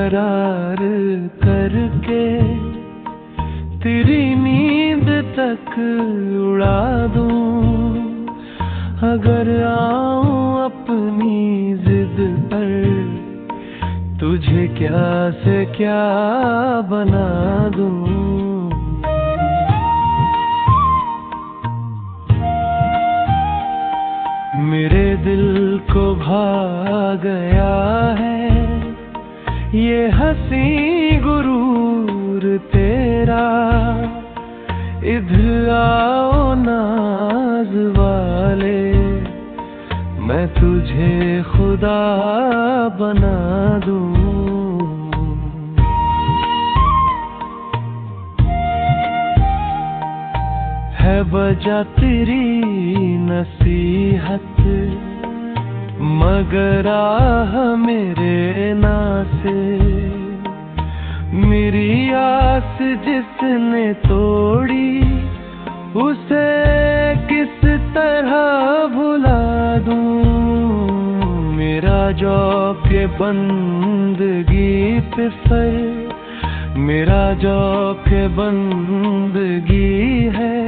करार करके तेरी नींद तक उड़ा दूं। अगर आऊं अपनी जिद पर तुझे क्या से क्या बना दूं। मेरे दिल को भा गया है ये हंसी गुरूर तेरा। इधर आओ नाज वाले मैं तुझे खुदा बना दूं। है वजह तेरी नसीहत मगर आह मेरे ना से। मेरी आस जिसने तोड़ी उसे किस तरह भुला दूं। मेरा जौक ये बंदगी पे फर मेरा जौक ये बंदगी है।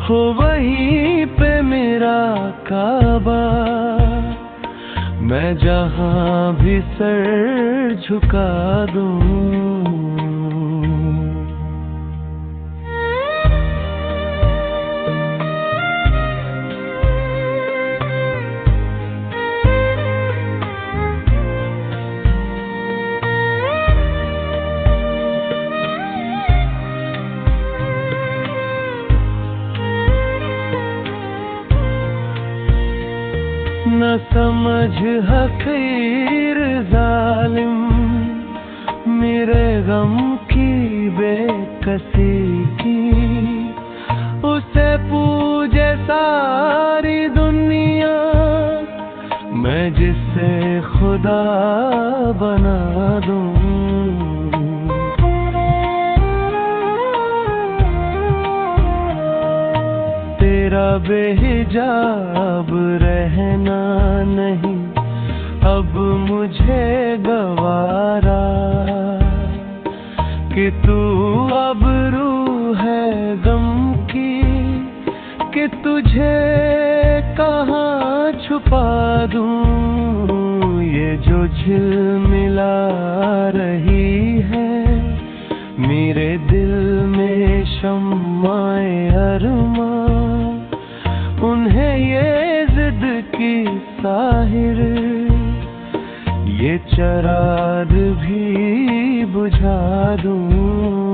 हो वहीं पे मेरा काबा मैं जहां भी सर झुका दूं। न समझ हकीर जालिम मेरे गम की बेकसी की। उसे पूजे सारी दुनिया मैं जिसे खुदा बना दूं। तेरा बेहिजाब रहना नहीं अब मुझे गवारा। कि तू अब रूह है गम की कि तुझे कहाँ छुपा दूं। ये जो झिलमिला रही है मेरे दिल में शम्माए अरमां। उन्हें ये जिद की साहिर ये चराग भी बुझा दूं।